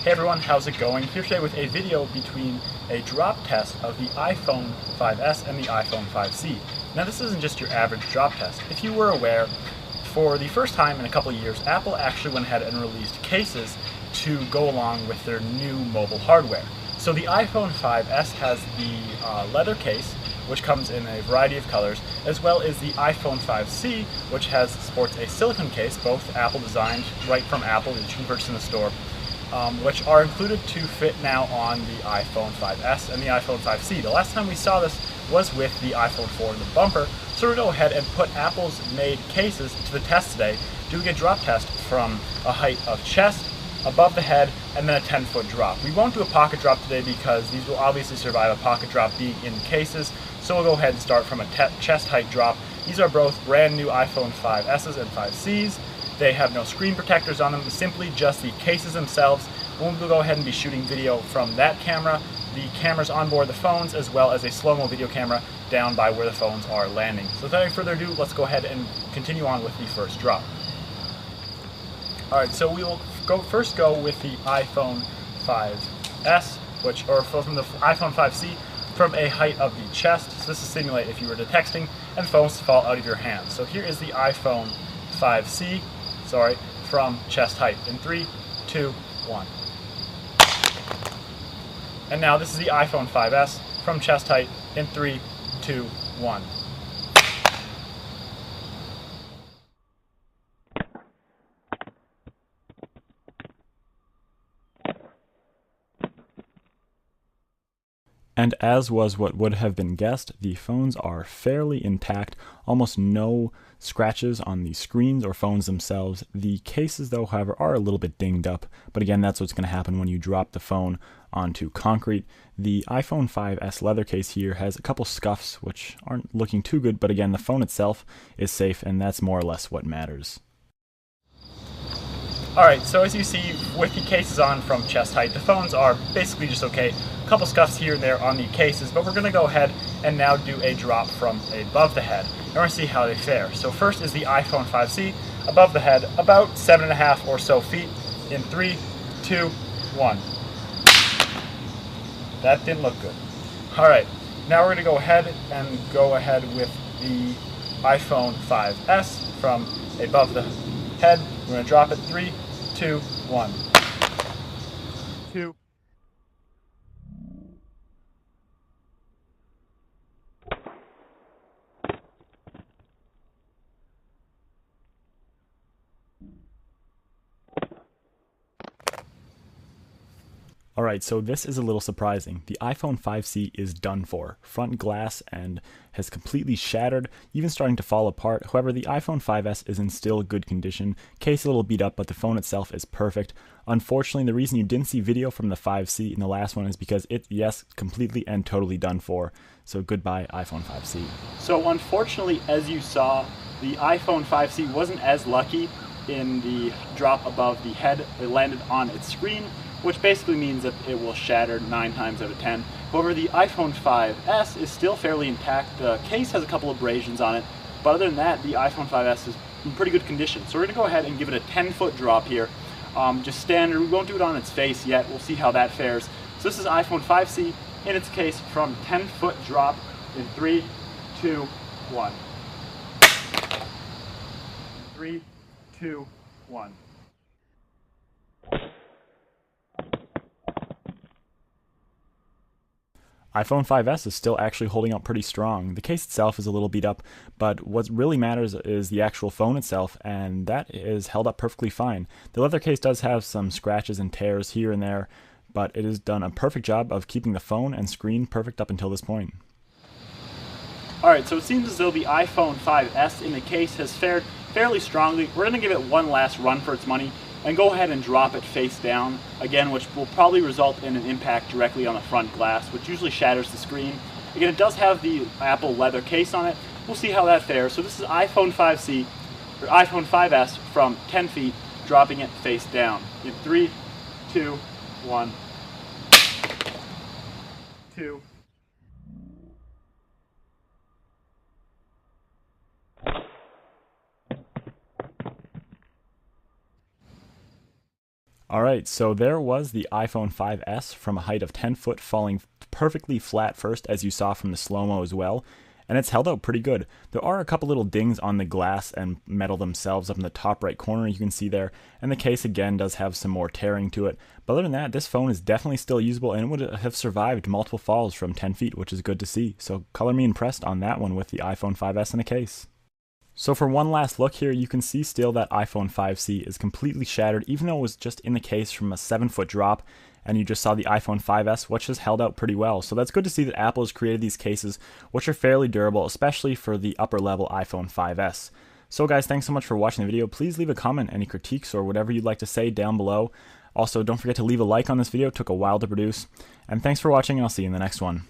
Hey everyone, how's it going? Here today with a video between a drop test of the iPhone 5S and the iPhone 5C. Now this isn't just your average drop test. If you were aware, for the first time in a couple of years, Apple actually went ahead and released cases to go along with their new mobile hardware. So the iPhone 5S has the leather case, which comes in a variety of colors, as well as the iPhone 5C, which sports a silicone case, both Apple designed, right from Apple, that you can purchase in the store, which are included to fit now on the iPhone 5S and the iPhone 5C. The last time we saw this was with the iPhone 4 in the bumper, so we're going to go ahead and put Apple's made cases to the test today, doing a drop test from a height of chest, above the head, and then a 10-foot drop. We won't do a pocket drop today because these will obviously survive a pocket drop being in cases, so we'll go ahead and start from a chest height drop. These are both brand new iPhone 5Ss and 5Cs. They have no screen protectors on them, simply just the cases themselves. We'll go ahead and be shooting video from that camera, the cameras on board the phones, as well as a slow-mo video camera down by where the phones are landing. So without any further ado, let's go ahead and continue on with the first drop. Alright, so we will first go with the iPhone 5S, or from the iPhone 5C, from a height of the chest. So this is simulate if you were texting and phones fall out of your hands. So here is the iPhone 5C, from chest height in 3, 2, 1. And now this is the iPhone 5S from chest height in 3, 2, 1. And as was what would have been guessed, the phones are fairly intact, almost no scratches on the screens or phones themselves. The cases, though, however, are a little bit dinged up, but again, that's what's going to happen when you drop the phone onto concrete. The iPhone 5S leather case here has a couple scuffs, which aren't looking too good, but again, the phone itself is safe, and that's more or less what matters. Alright, so as you see, with the cases on from chest height, the phones are basically just okay. A couple scuffs here and there on the cases, but we're going to go ahead and now do a drop from above the head. And we're going to see how they fare. So first is the iPhone 5C, above the head, about 7.5 or so feet, in 3, 2, 1. That didn't look good. Alright, now we're going to go ahead with the iPhone 5S from above the head. We're going to drop it 3, 2, 1. 2. Alright, so this is a little surprising. The iPhone 5C is done for. Front glass and has completely shattered, even starting to fall apart. However, the iPhone 5S is in still good condition. Case a little beat up, but the phone itself is perfect. Unfortunately, the reason you didn't see video from the 5C in the last one is because yes, completely and totally done for. So goodbye, iPhone 5C. So unfortunately, as you saw, the iPhone 5C wasn't as lucky in the drop above the head. It landed on its screen, which basically means that it will shatter 9 times out of 10. However, the iPhone 5S is still fairly intact. The case has a couple of abrasions on it, but other than that, the iPhone 5S is in pretty good condition. So we're going to go ahead and give it a 10-foot drop here. Just standard. We won't do it on its face yet. We'll see how that fares. So this is iPhone 5C in its case from 10-foot drop in 3, 2, 1. 3, 2, 1. iPhone 5S is still actually holding up pretty strong. The case itself is a little beat up, but what really matters is the actual phone itself, and that is held up perfectly fine. The leather case does have some scratches and tears here and there, but it has done a perfect job of keeping the phone and screen perfect up until this point. Alright, so it seems as though the iPhone 5S in the case has fared fairly strongly. We're going to give it one last run for its money and go ahead and drop it face down, again, which will probably result in an impact directly on the front glass, which usually shatters the screen. Again, it does have the Apple leather case on it. We'll see how that fares. So this is iPhone 5S from 10 feet, dropping it face down. In 3, 2, 1. 2. Alright, so there was the iPhone 5S from a height of 10 foot falling perfectly flat first, as you saw from the slow-mo as well, and it's held out pretty good. There are a couple little dings on the glass and metal themselves up in the top right corner you can see there, and the case again does have some more tearing to it, but other than that, this phone is definitely still usable and would have survived multiple falls from 10 feet, which is good to see. So color me impressed on that one with the iPhone 5S in a case. So for one last look here, you can see still that iPhone 5C is completely shattered, even though it was just in the case from a 7-foot drop, and you just saw the iPhone 5S, which has held out pretty well. So that's good to see that Apple has created these cases, which are fairly durable, especially for the upper level iPhone 5S. So guys, thanks so much for watching the video. Please leave a comment, any critiques or whatever you'd like to say down below. Also, don't forget to leave a like on this video, it took a while to produce. And thanks for watching, and I'll see you in the next one.